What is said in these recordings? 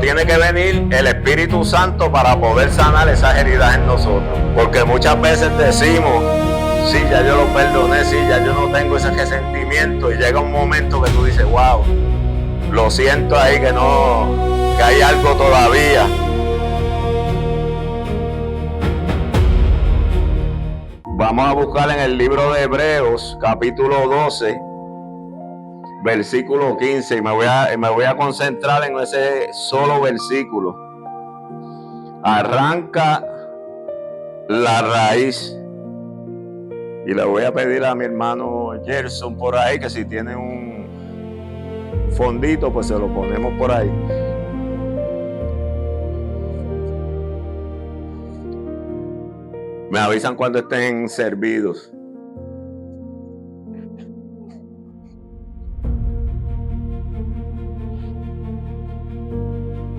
tiene que venir el Espíritu Santo para poder sanar esas heridas en nosotros. Porque muchas veces decimos, sí, ya yo lo perdoné, sí, ya yo no tengo ese resentimiento, y llega un momento que tú dices, wow, lo siento ahí que hay algo todavía. Vamos a buscar en el libro de Hebreos, capítulo 12, versículo 15, y me voy a concentrar en ese solo versículo. Arranca la raíz. Y le voy a pedir a mi hermano Gerson por ahí que si tiene un fondito, pues se lo ponemos por ahí. Me avisan cuando estén servidos.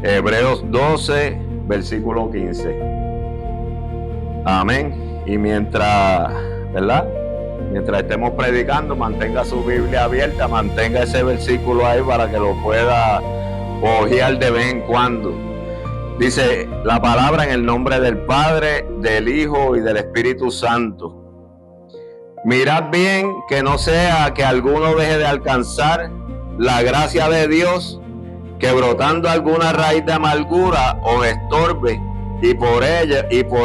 Hebreos 12, versículo 15. Amén. Y mientras estemos predicando, mantenga su Biblia abierta, mantenga ese versículo ahí para que lo pueda ojear de vez en cuando. Dice la palabra: en el nombre del Padre, del Hijo y del Espíritu Santo. Mirad bien que no sea que alguno deje de alcanzar la gracia de Dios, que brotando alguna raíz de amargura os estorbe, y por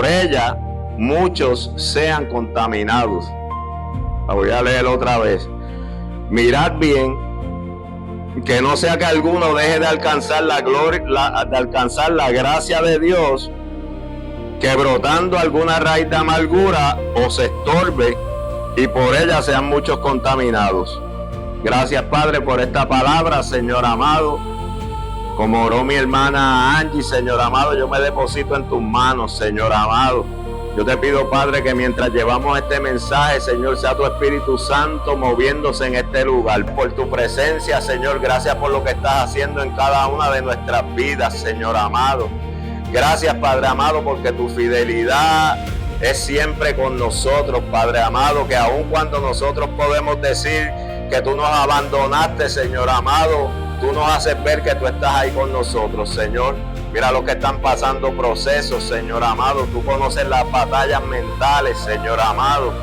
ella muchos sean contaminados. La voy a leer otra vez. Mirad bien que no sea que alguno deje de alcanzar la gracia de Dios, que brotando alguna raíz de amargura os estorbe, y por ella sean muchos contaminados. Gracias, Padre, por esta palabra, Señor amado. Como oró mi hermana Angie, Señor amado, yo me deposito en tus manos, Señor amado. Yo te pido, Padre, que mientras llevamos este mensaje, Señor, sea tu Espíritu Santo moviéndose en este lugar. Por tu presencia, Señor, gracias por lo que estás haciendo en cada una de nuestras vidas, Señor amado. Gracias, Padre amado, porque tu fidelidad es siempre con nosotros, Padre amado, que aun cuando nosotros podemos decir que tú nos abandonaste, Señor amado, tú nos haces ver que tú estás ahí con nosotros, Señor. Mira lo que están pasando procesos, Señor amado. Tú conoces las batallas mentales, Señor amado.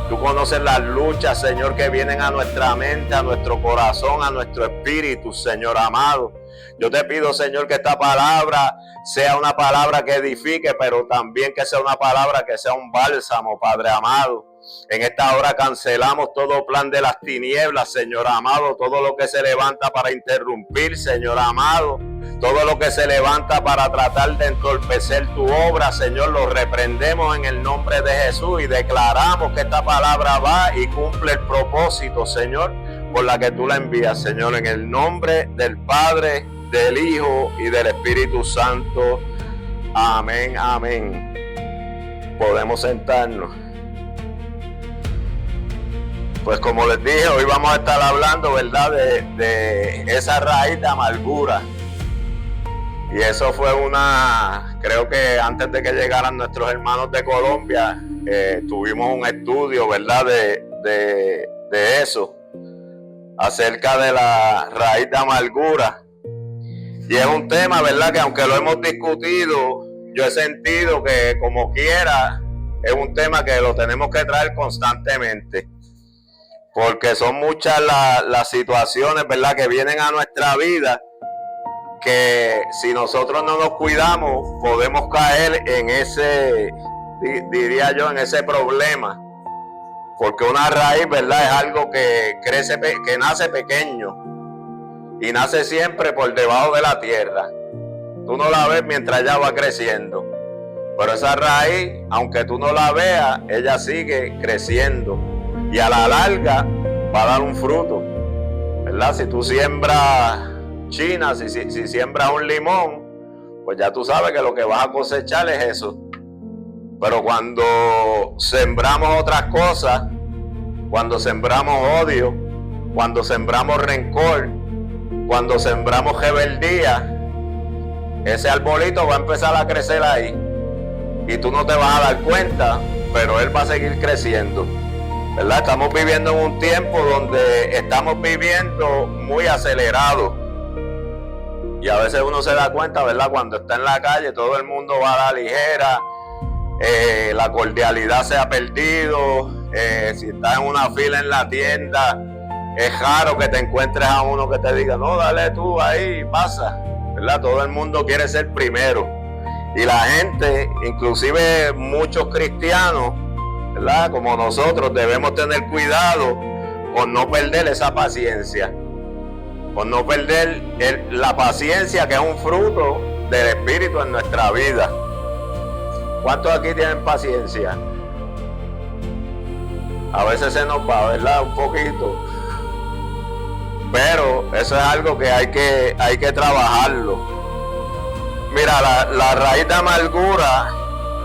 Tú conoces las luchas, Señor, que vienen a nuestra mente, a nuestro corazón, a nuestro espíritu, Señor amado. Yo te pido, Señor, que esta palabra sea una palabra que edifique, pero también que sea una palabra que sea un bálsamo, Padre amado. En esta hora cancelamos todo plan de las tinieblas, Señor amado, todo lo que se levanta para interrumpir, Señor amado, todo lo que se levanta para tratar de entorpecer tu obra, Señor, lo reprendemos en el nombre de Jesús y declaramos que esta palabra va y cumple el propósito, Señor, por la que tú la envías, Señor, en el nombre del Padre, del Hijo y del Espíritu Santo. Amén, amén. Podemos sentarnos. Pues como les dije, hoy vamos a estar hablando, ¿verdad?, de esa raíz de amargura. Y eso fue creo que antes de que llegaran nuestros hermanos de Colombia, tuvimos un estudio, ¿verdad?, de eso, acerca de la raíz de amargura. Y es un tema, ¿verdad?, que aunque lo hemos discutido, yo he sentido que como quiera, es un tema que lo tenemos que traer constantemente. Porque son muchas las situaciones, ¿verdad?, que vienen a nuestra vida, que si nosotros no nos cuidamos, podemos caer en ese, diría yo, en ese problema. Porque una raíz, ¿verdad?, es algo que crece, que nace pequeño y nace siempre por debajo de la tierra. Tú no la ves mientras ella va creciendo. Pero esa raíz, aunque tú no la veas, ella sigue creciendo. Y a la larga va a dar un fruto, ¿verdad? Si tú siembras china, si siembras un limón, pues ya tú sabes que lo que vas a cosechar es eso. Pero cuando sembramos otras cosas, cuando sembramos odio, cuando sembramos rencor, cuando sembramos rebeldía, ese arbolito va a empezar a crecer ahí. Y tú no te vas a dar cuenta, pero él va a seguir creciendo. ¿Verdad? Estamos viviendo en un tiempo donde estamos viviendo muy acelerado. Y a veces uno se da cuenta, ¿verdad? Cuando está en la calle, todo el mundo va a la ligera, la cordialidad se ha perdido, si estás en una fila en la tienda, es raro que te encuentres a uno que te diga, no, dale tú ahí, pasa, ¿verdad? Todo el mundo quiere ser primero. Y la gente, inclusive muchos cristianos, ¿verdad? Como nosotros, debemos tener cuidado con no perder esa paciencia. Por no perder la paciencia, que es un fruto del Espíritu en nuestra vida. ¿Cuántos aquí tienen paciencia? A veces se nos va, ¿verdad? Un poquito. Pero eso es algo que hay que trabajarlo. Mira, la raíz de amargura,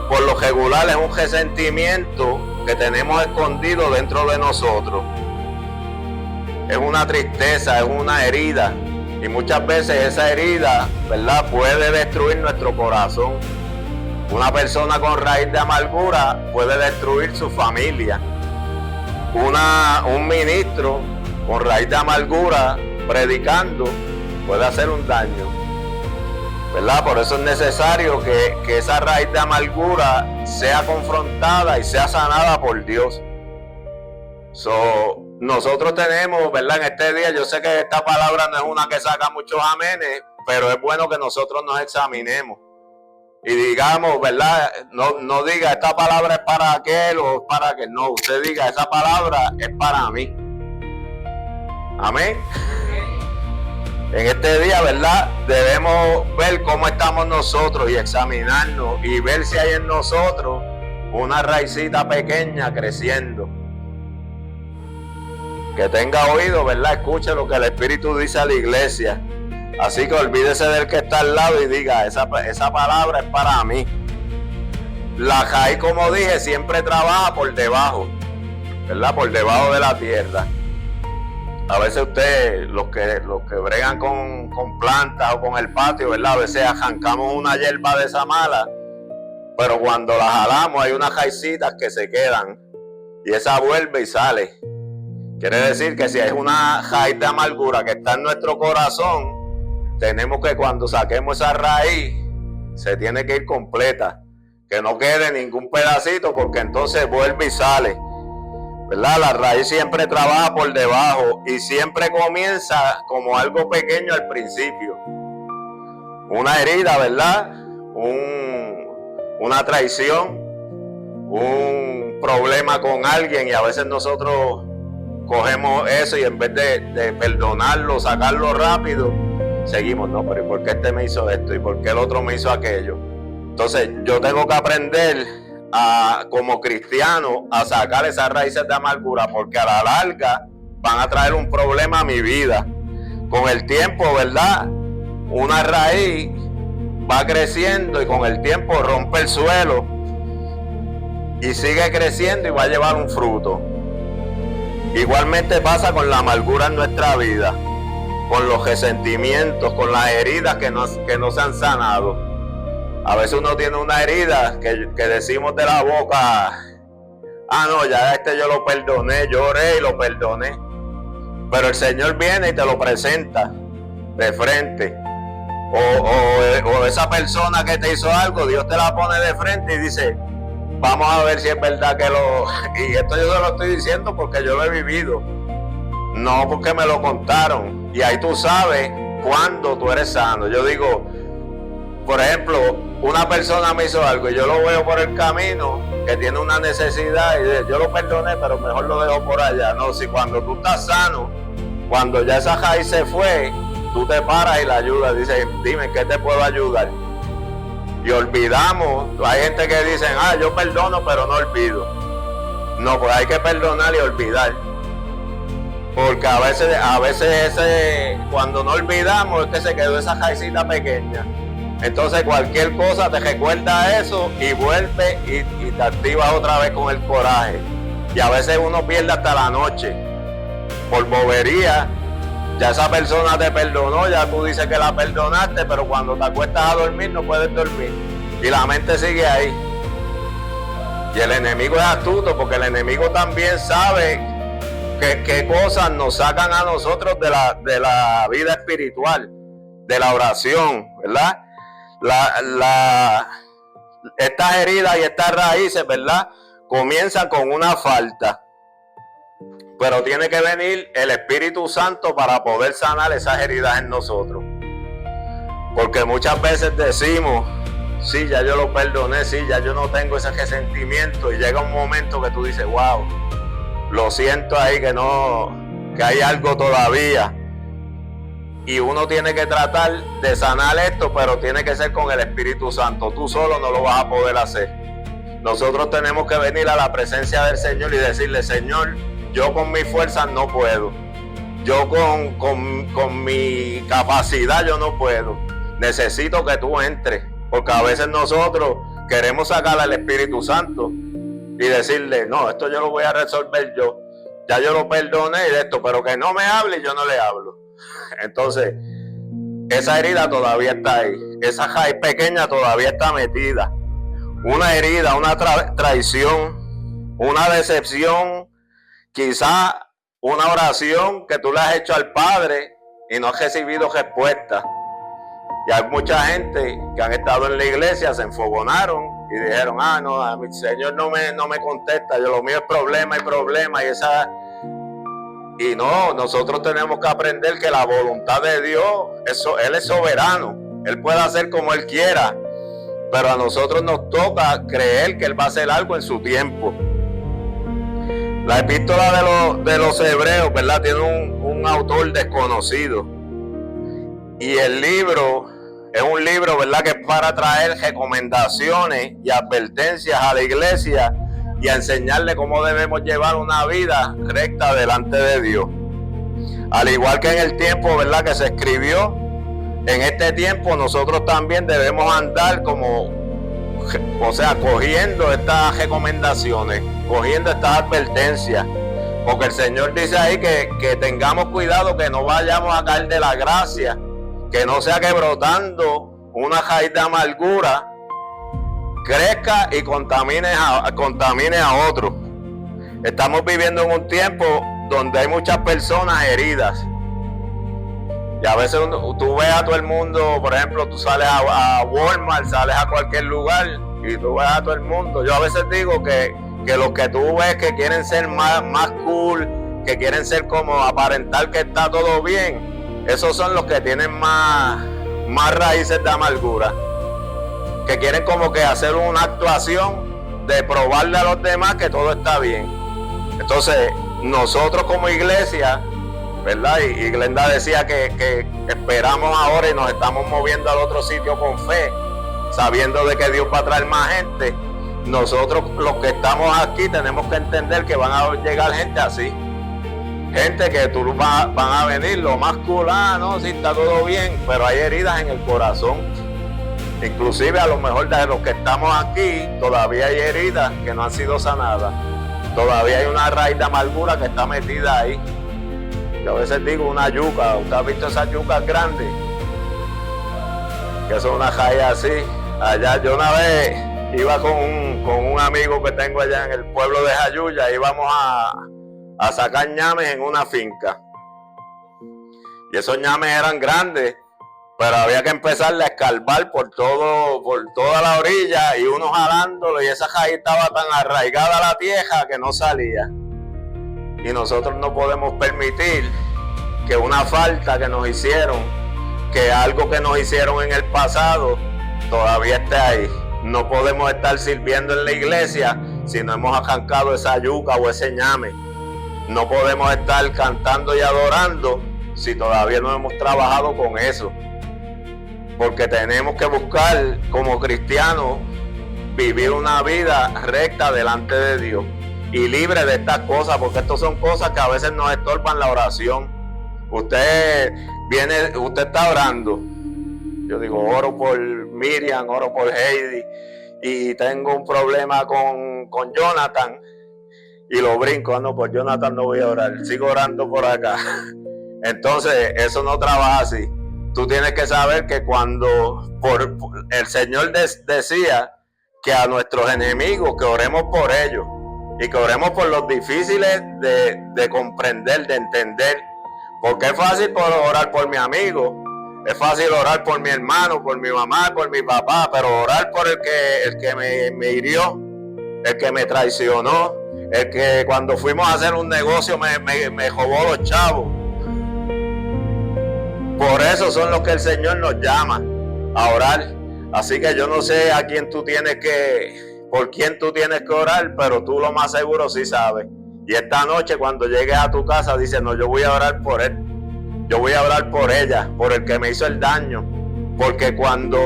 por lo regular, es un resentimiento que tenemos escondido dentro de nosotros. Es una tristeza, es una herida. Y muchas veces esa herida, ¿verdad?, puede destruir nuestro corazón. Una persona con raíz de amargura puede destruir su familia. Un ministro con raíz de amargura predicando puede hacer un daño, ¿verdad? Por eso es necesario que esa raíz de amargura sea confrontada y sea sanada por Dios. Nosotros tenemos, ¿verdad? En este día, yo sé que esta palabra no es una que saca muchos amenes, pero es bueno que nosotros nos examinemos y digamos, ¿verdad? No diga esta palabra es para aquel o es para aquel. No, usted diga esa palabra es para mí. Amén. En este día, ¿verdad? Debemos ver cómo estamos nosotros y examinarnos y ver si hay en nosotros una raicita pequeña creciendo. Que tenga oído, ¿verdad? Escuche lo que el Espíritu dice a la iglesia. Así que olvídese del que está al lado y diga, esa palabra es para mí. La raíz, como dije, siempre trabaja por debajo, ¿verdad? Por debajo de la tierra. A veces ustedes, los que bregan con plantas o con el patio, ¿verdad? A veces arrancamos una hierba de esa mala, pero cuando la jalamos hay unas raicitas que se quedan y esa vuelve y sale. Quiere decir que si hay una raíz de amargura que está en nuestro corazón, tenemos que cuando saquemos esa raíz, se tiene que ir completa. Que no quede ningún pedacito porque entonces vuelve y sale. ¿Verdad? La raíz siempre trabaja por debajo y siempre comienza como algo pequeño al principio. Una herida, ¿verdad? Una traición, un problema con alguien y a veces nosotros cogemos eso y en vez de perdonarlo, sacarlo rápido, seguimos, no, pero ¿por qué este me hizo esto? ¿Y por qué el otro me hizo aquello? Entonces yo tengo que aprender como cristiano a sacar esas raíces de amargura porque a la larga van a traer un problema a mi vida. Con el tiempo, ¿verdad? Una raíz va creciendo y con el tiempo rompe el suelo y sigue creciendo y va a llevar un fruto. Igualmente pasa con la amargura en nuestra vida, con los resentimientos, con las heridas que no se han sanado. A veces uno tiene una herida que decimos de la boca, no, ya yo lo perdoné, lloré y lo perdoné. Pero el Señor viene y te lo presenta de frente. O esa persona que te hizo algo, Dios te la pone de frente y dice, vamos a ver si es verdad que y esto yo se lo estoy diciendo porque yo lo he vivido, no porque me lo contaron. Y ahí tú sabes cuándo tú eres sano. Yo digo, por ejemplo, una persona me hizo algo y yo lo veo por el camino que tiene una necesidad y yo lo perdoné, pero mejor lo dejo por allá. No, si cuando tú estás sano, cuando ya esa raíz se fue, tú te paras y la ayudas, dices, dime, ¿qué te puedo ayudar? Y olvidamos, hay gente que dice, yo perdono pero no olvido. No, pues hay que perdonar y olvidar. Porque a veces cuando no olvidamos es que se quedó esa raicita pequeña. Entonces cualquier cosa te recuerda eso y vuelve y te activas otra vez con el coraje. Y a veces uno pierde hasta la noche por bobería. Ya esa persona te perdonó, ya tú dices que la perdonaste, pero cuando te acuestas a dormir no puedes dormir. Y la mente sigue ahí. Y el enemigo es astuto porque el enemigo también sabe qué cosas nos sacan a nosotros de la vida espiritual. de la oración, ¿verdad? Estas heridas y estas raíces, ¿verdad? Comienzan con una falta. Pero tiene que venir el Espíritu Santo para poder sanar esas heridas en nosotros. Porque muchas veces decimos, sí, ya yo lo perdoné, sí, ya yo no tengo ese resentimiento. Y llega un momento que tú dices, wow, lo siento ahí que hay algo todavía. Y uno tiene que tratar de sanar esto, pero tiene que ser con el Espíritu Santo. Tú solo no lo vas a poder hacer. Nosotros tenemos que venir a la presencia del Señor y decirle, Señor, yo con mi fuerza no puedo. Yo con mi capacidad yo no puedo. Necesito que tú entres. Porque a veces nosotros queremos sacar al Espíritu Santo y decirle, no, esto yo lo voy a resolver yo. Ya yo lo perdoné y de esto, pero que no me hable y yo no le hablo. Entonces, esa herida todavía está ahí. Esa raíz pequeña todavía está metida. Una herida, una traición, una decepción, quizá una oración que tú le has hecho al Padre y no has recibido respuesta. Y hay mucha gente que han estado en la iglesia, se enfogonaron y dijeron, no, a mi Señor no me contesta, yo lo mío es problema y problema. Y no, nosotros tenemos que aprender que la voluntad de Dios, Él es soberano, Él puede hacer como Él quiera, pero a nosotros nos toca creer que Él va a hacer algo en su tiempo. La epístola de los hebreos, ¿verdad? Tiene un autor desconocido. Y el libro es un libro, ¿verdad?, que es para traer recomendaciones y advertencias a la iglesia y a enseñarle cómo debemos llevar una vida recta delante de Dios. Al igual que en el tiempo, ¿verdad?, que se escribió, en este tiempo nosotros también debemos andar cogiendo estas recomendaciones, cogiendo estas advertencias. Porque el Señor dice ahí que tengamos cuidado, que no vayamos a caer de la gracia, que no sea que brotando una raíz de amargura crezca y contamine a otros. Estamos viviendo en un tiempo donde hay muchas personas heridas. Y a veces tú ves a todo el mundo, por ejemplo, tú sales a Walmart, sales a cualquier lugar y tú ves a todo el mundo. Yo a veces digo que los que tú ves que quieren ser más cool, que quieren ser como aparentar que está todo bien, esos son los que tienen más raíces de amargura, que quieren como que hacer una actuación de probarle a los demás que todo está bien. Entonces, nosotros como iglesia, ¿verdad? Y Glenda decía que esperamos ahora y nos estamos moviendo al otro sitio con fe, sabiendo de que Dios va a traer más gente. Nosotros los que estamos aquí tenemos que entender que van a llegar gente así. Gente que van a venir lo más cool, no, sí está todo bien, pero hay heridas en el corazón. Inclusive a lo mejor de los que estamos aquí, todavía hay heridas que no han sido sanadas. Todavía hay una raíz de amargura que está metida ahí. Yo a veces digo una yuca, ¿usted ha visto esas yucas grandes? Que son una raíz así. Allá yo una vez iba con un amigo que tengo allá en el pueblo de Jayuya, íbamos a sacar ñames en una finca. Y esos ñames eran grandes, pero había que empezarle a escarbar por toda la orilla y uno jalándolo, y esa raíz estaba tan arraigada a la tierra que no salía. Y nosotros no podemos permitir que una falta que nos hicieron, que algo que nos hicieron en el pasado, todavía esté ahí. No podemos estar sirviendo en la iglesia si no hemos arrancado esa yuca o ese ñame. No podemos estar cantando y adorando si todavía no hemos trabajado con eso. Porque tenemos que buscar como cristianos vivir una vida recta delante de Dios y libre de estas cosas, porque estas son cosas que a veces nos estorban la oración. Usted está orando. Yo digo, oro por Miriam, oro por Heidi y tengo un problema con Jonathan. Y lo brinco, no, por Jonathan no voy a orar, sigo orando por acá. Entonces, eso no trabaja así. Tú tienes que saber que cuando el Señor decía que a nuestros enemigos, que oremos por ellos y que oremos por los difíciles de comprender, de entender. Porque es fácil orar por mi amigo, Es fácil orar por mi hermano, por mi mamá, por mi papá, pero orar por el que me hirió, el que me traicionó, el que cuando fuimos a hacer un negocio me robó los chavos. Por eso son los que el Señor nos llama a orar. Así que yo no sé a quién tú tienes por quién tú tienes que orar, pero tú lo más seguro sí sabes. Y esta noche cuando llegues a tu casa dices, no, yo voy a orar por él. Yo voy a orar por ella, por el que me hizo el daño. Porque cuando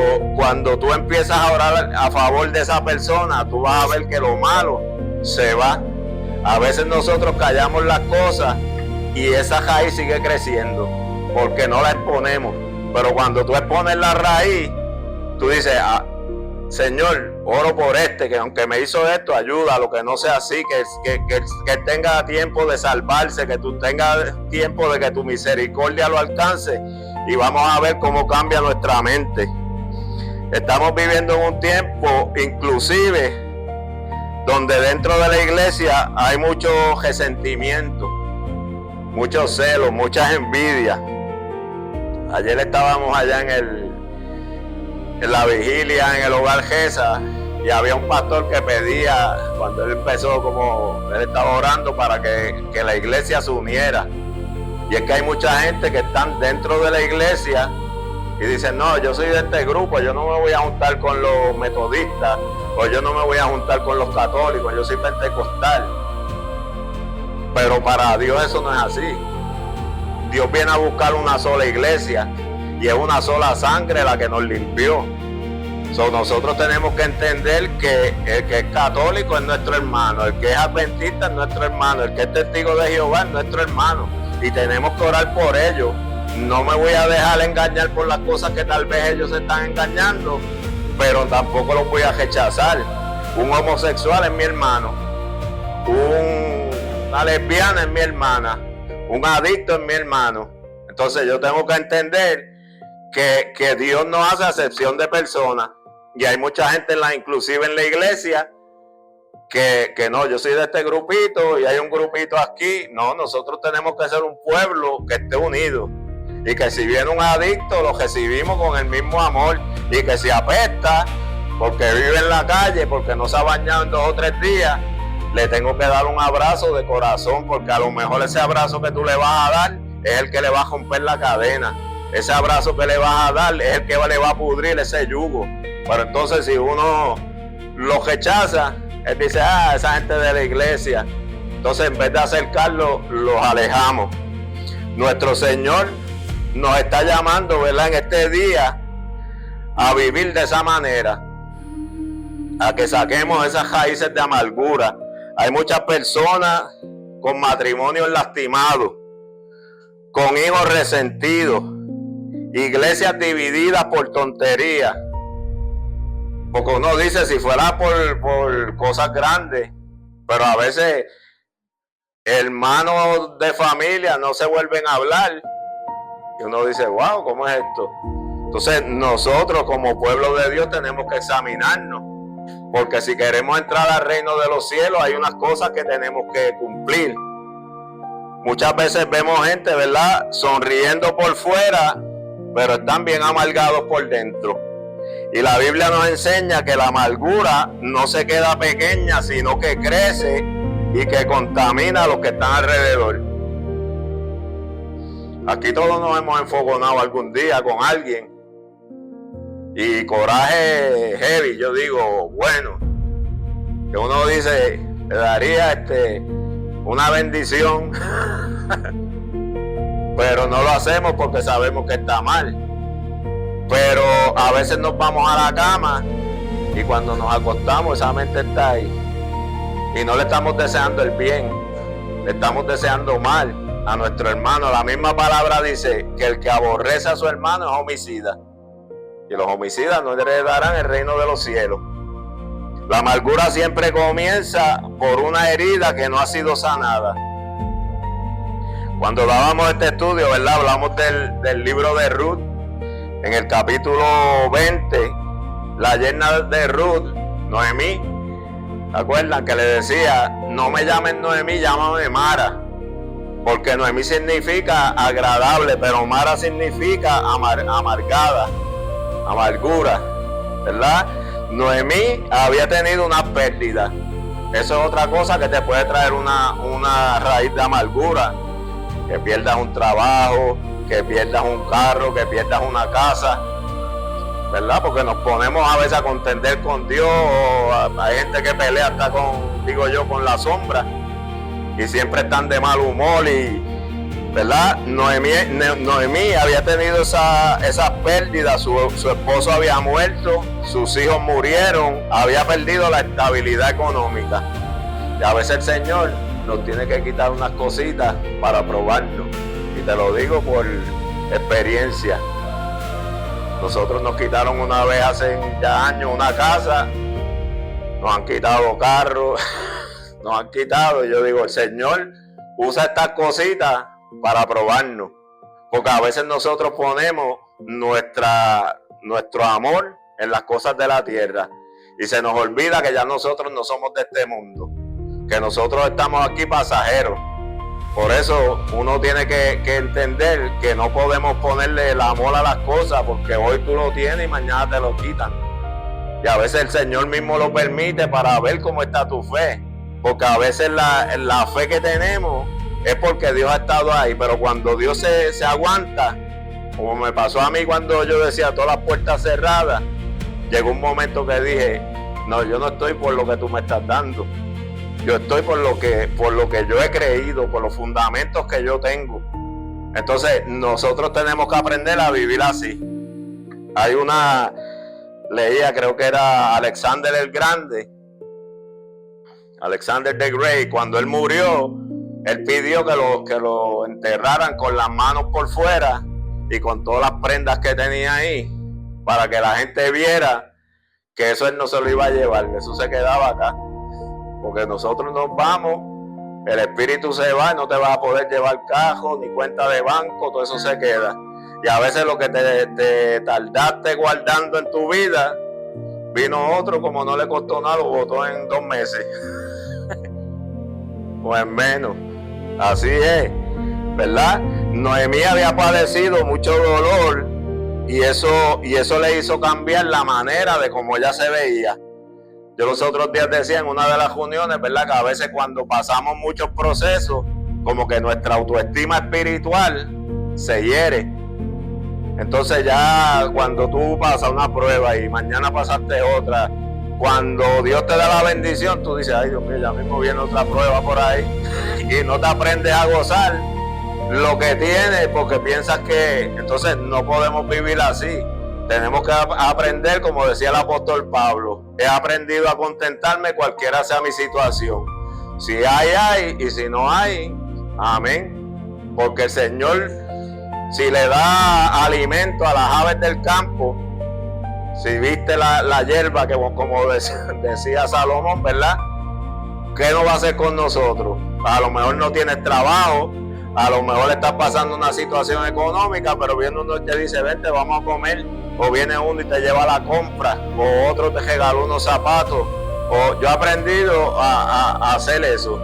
tú empiezas a orar a favor de esa persona, tú vas a ver que lo malo se va. A veces nosotros callamos las cosas y esa raíz sigue creciendo porque no la exponemos. Pero cuando tú expones la raíz, tú dices, Señor, oro por que aunque me hizo esto, ayúdalo, que no sea así, que tenga tiempo de salvarse, que tú tengas tiempo de que tu misericordia lo alcance, y vamos a ver cómo cambia nuestra mente. Estamos viviendo en un tiempo, inclusive, donde dentro de la iglesia hay mucho resentimiento, muchos celos, muchas envidias. Ayer estábamos allá en la vigilia en el hogar Gesa, y había un pastor que pedía, cuando él empezó, como él estaba orando para que la iglesia se uniera. Y es que hay mucha gente que están dentro de la iglesia y dicen, no, yo soy de este grupo, yo no me voy a juntar con los metodistas, o yo no me voy a juntar con los católicos, yo soy pentecostal. Pero para Dios eso no es así. Dios viene a buscar una sola iglesia, y es una sola sangre la que nos limpió. Nosotros tenemos que entender que el que es católico es nuestro hermano, el que es adventista es nuestro hermano, el que es testigo de Jehová es nuestro hermano, y tenemos que orar por ellos. No me voy a dejar engañar por las cosas que tal vez ellos se están engañando, pero tampoco los voy a rechazar. Un homosexual es mi hermano, una lesbiana es mi hermana, un adicto es mi hermano. Entonces yo tengo que entender que Dios no hace acepción de personas, y hay mucha gente inclusive en la iglesia que no, yo soy de este grupito y hay un grupito aquí. No, nosotros tenemos que ser un pueblo que esté unido, y que si viene un adicto lo recibimos con el mismo amor, y que si apesta porque vive en la calle, porque no se ha bañado en 2 o 3 días, le tengo que dar un abrazo de corazón, porque a lo mejor ese abrazo que tú le vas a dar es el que le va a romper la cadena. Ese abrazo que le vas a dar es el que le va a pudrir ese yugo. Pero entonces si uno lo rechaza, él dice, esa gente de la iglesia. Entonces en vez de acercarlo, los alejamos. Nuestro Señor nos está llamando, ¿verdad?, en este día a vivir de esa manera, a que saquemos esas raíces de amargura. Hay muchas personas con matrimonios lastimados, con hijos resentidos, iglesias divididas por tonterías. Porque uno dice, si fuera por cosas grandes, pero a veces hermanos de familia no se vuelven a hablar, y uno dice, wow, ¿cómo es esto? Entonces nosotros como pueblo de Dios tenemos que examinarnos, porque si queremos entrar al reino de los cielos hay unas cosas que tenemos que cumplir. Muchas veces vemos gente, ¿verdad?, sonriendo por fuera, pero están bien amargados por dentro. Y la Biblia nos enseña que la amargura no se queda pequeña, sino que crece y que contamina a los que están alrededor. Aquí todos nos hemos enfogonado algún día con alguien, y coraje heavy, yo digo, bueno, que uno dice, le daría una bendición, pero no lo hacemos porque sabemos que está mal. Pero a veces nos vamos a la cama y cuando nos acostamos esa mente está ahí, y no le estamos deseando el bien, le estamos deseando mal a nuestro hermano. La misma palabra dice que el que aborrece a su hermano es homicida, y los homicidas no heredarán el reino de los cielos. La amargura siempre comienza por una herida que no ha sido sanada. Cuando dábamos este estudio, ¿verdad?, hablamos del libro de Ruth. En el capítulo 20, la yerna de Ruth, Noemí, ¿se acuerdan que le decía, no me llamen Noemí, llámame Mara? Porque Noemí significa agradable, pero Mara significa amargada, amargura, ¿verdad? Noemí había tenido una pérdida. Eso es otra cosa que te puede traer una raíz de amargura. Que pierdas un trabajo, que pierdas un carro, que pierdas una casa, ¿verdad? Porque nos ponemos a veces a contender con Dios, o hay gente que pelea hasta con la sombra, y siempre están de mal humor, ¿verdad? Noemí había tenido esa pérdida, su esposo había muerto, sus hijos murieron, había perdido la estabilidad económica. Y a veces el Señor nos tiene que quitar unas cositas para probarnos. Y te lo digo por experiencia. Nosotros nos quitaron una vez hace ya años una casa, nos han quitado carros, nos han quitado. Y yo digo, el Señor usa estas cositas para probarnos. Porque a veces nosotros ponemos nuestro amor en las cosas de la tierra. Y se nos olvida que ya nosotros no somos de este mundo. Que nosotros estamos aquí pasajeros. Por eso uno tiene que entender que no podemos ponerle el amor a las cosas, porque hoy tú lo tienes y mañana te lo quitan. Y a veces el Señor mismo lo permite para ver cómo está tu fe. Porque a veces la fe que tenemos es porque Dios ha estado ahí. Pero cuando Dios se aguanta, como me pasó a mí cuando yo decía todas las puertas cerradas, llegó un momento que dije, no, yo no estoy por lo que tú me estás dando. Yo estoy por lo que yo he creído, por los fundamentos que yo tengo. Entonces, nosotros tenemos que aprender a vivir así. Hay leía, creo que era Alexander el Grande, Alexander the Great, cuando él murió, él pidió que lo enterraran con las manos por fuera y con todas las prendas que tenía ahí, para que la gente viera que eso él no se lo iba a llevar, que eso se quedaba acá. Porque nosotros nos vamos, el espíritu se va y no te vas a poder llevar cajo, ni cuenta de banco, todo eso se queda. Y a veces lo que te tardaste guardando en tu vida, vino otro, como no le costó nada, lo botó en 2 meses. O en menos. Así es, ¿verdad? Noemí había padecido mucho dolor y eso le hizo cambiar la manera de cómo ella se veía. Yo los otros días decía en una de las reuniones, ¿verdad? Que a veces cuando pasamos muchos procesos, como que nuestra autoestima espiritual se hiere. Entonces ya cuando tú pasas una prueba y mañana pasaste otra, cuando Dios te da la bendición, tú dices, ay Dios mío, ya mismo viene otra prueba por ahí. Y no te aprendes a gozar lo que tienes porque piensas que... Entonces no podemos vivir así. Tenemos que aprender, como decía el apóstol Pablo, he aprendido a contentarme cualquiera sea mi situación. Si hay, y si no hay, amén. Porque el Señor, si le da alimento a las aves del campo, si viste la hierba, que como decía Salomón, ¿verdad? ¿Qué no va a hacer con nosotros? A lo mejor no tienes trabajo, a lo mejor estás pasando una situación económica, pero viene uno y te dice, vente, vamos a comer. O viene uno y te lleva a la compra, o otro te regaló unos zapatos. O yo he aprendido a hacer eso.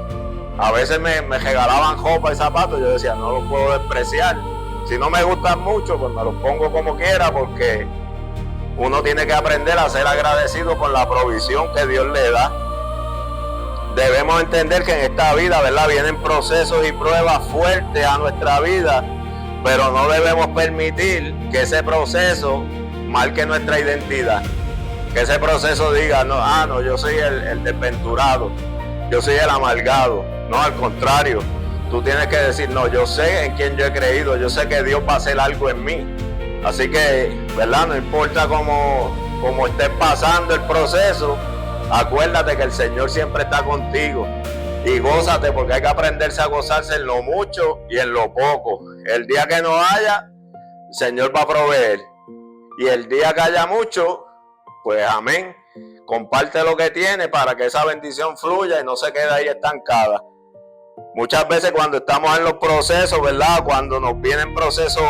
A veces me regalaban ropa y zapatos, yo decía, no los puedo despreciar. Si no me gustan mucho, pues me los pongo como quiera, porque uno tiene que aprender a ser agradecido con la provisión que Dios le da. Debemos entender que en esta vida, ¿verdad?, vienen procesos y pruebas fuertes a nuestra vida, pero no debemos permitir que ese proceso marque nuestra identidad. Que ese proceso diga, no, yo soy el desventurado, yo soy el amargado. No, al contrario, tú tienes que decir, no, yo sé en quién yo he creído, yo sé que Dios va a hacer algo en mí. Así que, ¿verdad?, no importa cómo estés pasando el proceso, acuérdate que el Señor siempre está contigo. Y gózate, porque hay que aprenderse a gozarse en lo mucho y en lo poco. El día que no haya, el Señor va a proveer. Y el día que haya mucho, pues amén. Comparte lo que tienes para que esa bendición fluya y no se quede ahí estancada. Muchas veces cuando estamos en los procesos, ¿verdad?, cuando nos vienen procesos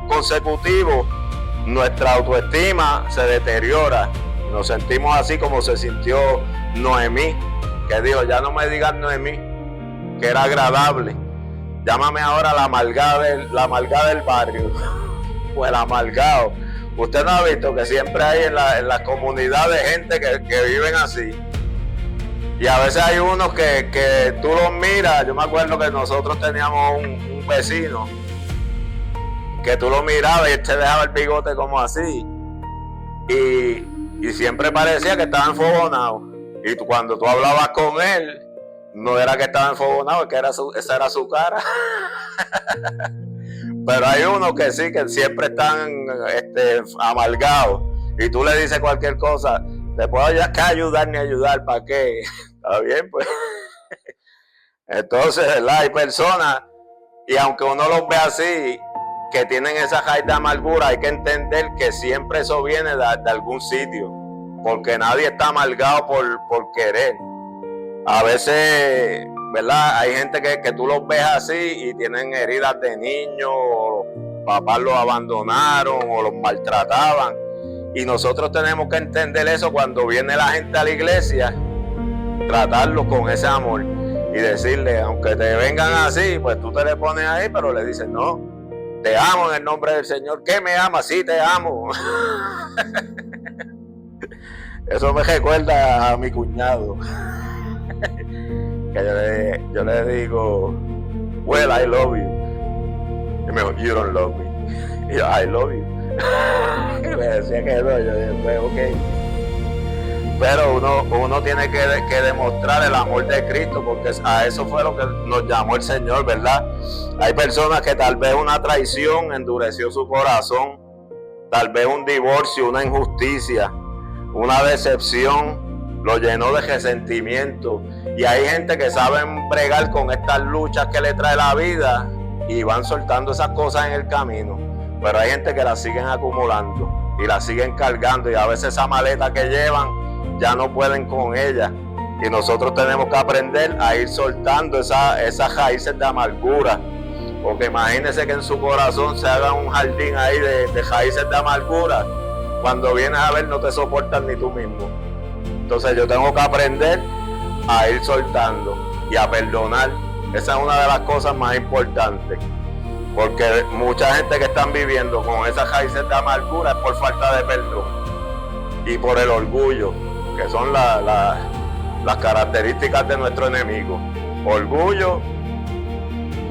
consecutivos, nuestra autoestima se deteriora. Nos sentimos así como se sintió Noemí, que dijo, ya no me digas Noemí, que era agradable. Llámame ahora la amargada del barrio, o el amargado. Usted no ha visto que siempre hay en la comunidad de gente que viven así. Y a veces hay unos que tú los miras. Yo me acuerdo que nosotros teníamos un vecino que tú lo mirabas y él te dejaba el bigote como así. Y siempre parecía que estaba enfogonado. Y cuando tú hablabas con él, no era que estaba enfogonado, es que esa era su cara. Pero hay unos que sí, que siempre están amargados. Y tú le dices cualquier cosa, ¿te puedo ayudar ni ayudar? ¿Para qué? Está bien, pues. Entonces, ¿verdad? Hay personas, y aunque uno los ve así, que tienen esa raíz de amargura, hay que entender que siempre eso viene de algún sitio. Porque nadie está amargado por querer. A veces, ¿verdad? Hay gente que tú los ves así y tienen heridas de niños, o los papás los abandonaron o los maltrataban. Y nosotros tenemos que entender eso cuando viene la gente a la iglesia, tratarlos con ese amor y decirle, aunque te vengan así, pues tú te le pones ahí, pero le dices, no, te amo en el nombre del Señor. ¿Qué me amas? Sí, te amo. Eso me recuerda a mi cuñado. Que yo le digo, well, I love you. Y me dijo, you don't love me. Y yo, I love you. Y me decía que no, yo dije, pues, ok. Pero uno tiene que demostrar el amor de Cristo, porque a eso fue lo que nos llamó el Señor, ¿verdad? Hay personas que tal vez una traición endureció su corazón, tal vez un divorcio, una injusticia, una decepción lo llenó de resentimiento. Y hay gente que sabe bregar con estas luchas que le trae la vida y van soltando esas cosas en el camino. Pero hay gente que las siguen acumulando y las siguen cargando, y a veces esa maleta que llevan ya no pueden con ella. Y nosotros tenemos que aprender a ir soltando esas raíces de amargura. Porque imagínense que en su corazón se haga un jardín ahí de raíces de amargura. Cuando vienes a ver, no te soportas ni tú mismo. Entonces yo tengo que aprender a ir soltando y a perdonar. Esa es una de las cosas más importantes. Porque mucha gente que están viviendo con esas raíces de amargura es por falta de perdón y por el orgullo, que son las características de nuestro enemigo. Orgullo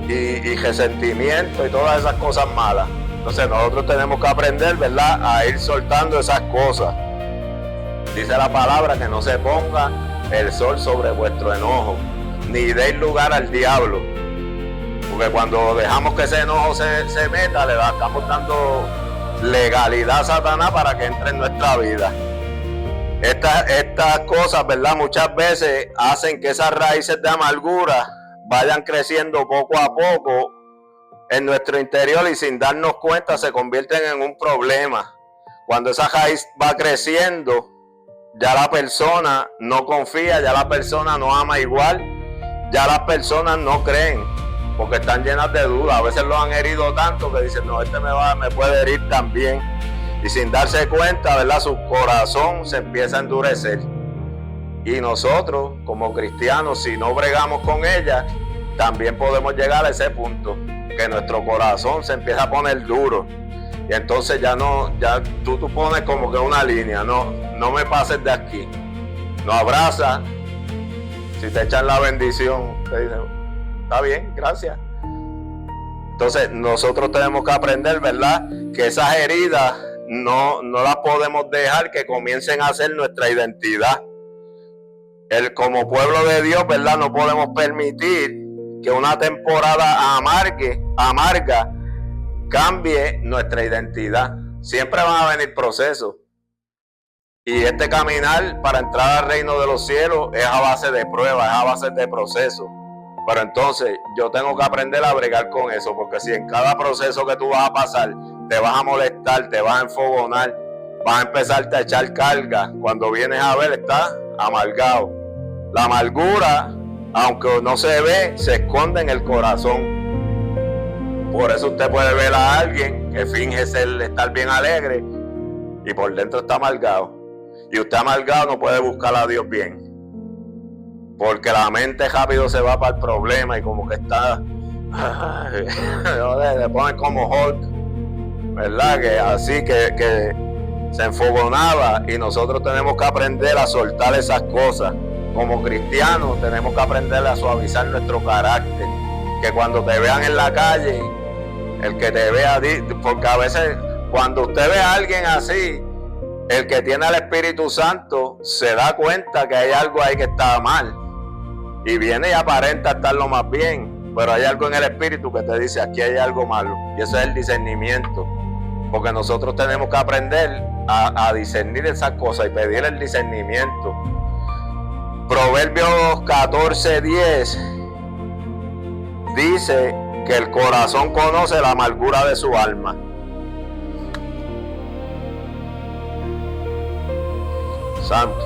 y resentimiento y todas esas cosas malas. Entonces nosotros tenemos que aprender, ¿verdad?, a ir soltando esas cosas. Dice la palabra que no se ponga el sol sobre vuestro enojo, ni deis lugar al diablo. Porque cuando dejamos que ese enojo se meta, le estamos dando legalidad a Satanás para que entre en nuestra vida. Estas cosas, ¿verdad?, muchas veces hacen que esas raíces de amargura vayan creciendo poco a poco en nuestro interior, y sin darnos cuenta se convierten en un problema. Cuando esa raíz va creciendo, ya la persona no confía, ya la persona no ama igual, ya las personas no creen, porque están llenas de dudas. A veces los han herido tanto que dicen, no, me puede herir también. Y sin darse cuenta, ¿verdad?, su corazón se empieza a endurecer. Y nosotros, como cristianos, si no bregamos con ella, también podemos llegar a ese punto, que nuestro corazón se empieza a poner duro. Y entonces ya tú pones como que una línea, no me pases de aquí. No abrazas. Si te echan la bendición, te dicen, está bien, gracias. Entonces nosotros tenemos que aprender, ¿verdad?, que esas heridas no las podemos dejar que comiencen a ser nuestra identidad. Como pueblo de Dios, ¿verdad?, no podemos permitir que una temporada amarga cambie nuestra identidad. Siempre van a venir procesos. Y este caminar para entrar al reino de los cielos es a base de pruebas, es a base de procesos. Pero entonces yo tengo que aprender a bregar con eso, porque si en cada proceso que tú vas a pasar te vas a molestar, te vas a enfogonar, vas a empezarte a echar carga, cuando vienes a ver estás amargado. La amargura, aunque no se ve, se esconde en el corazón. Por eso usted puede ver a alguien que finge estar bien alegre y por dentro está amargado. Y usted amargado no puede buscar a Dios bien, porque la mente rápido se va para el problema y como que está, le ponen como Hulk, ¿verdad? Que así que se enfogonaba, y nosotros tenemos que aprender a soltar esas cosas. Como cristianos tenemos que aprender a suavizar nuestro carácter, que cuando te vean en la calle, el que te vea, porque a veces cuando usted ve a alguien así, el que tiene el Espíritu Santo se da cuenta que hay algo ahí que está mal, y viene y aparenta estar lo más bien, pero hay algo en el Espíritu que te dice, aquí hay algo malo, y eso es el discernimiento, porque nosotros tenemos que aprender a discernir esas cosas y pedir el discernimiento. Proverbios 14:10 dice que el corazón conoce la amargura de su alma. Santo.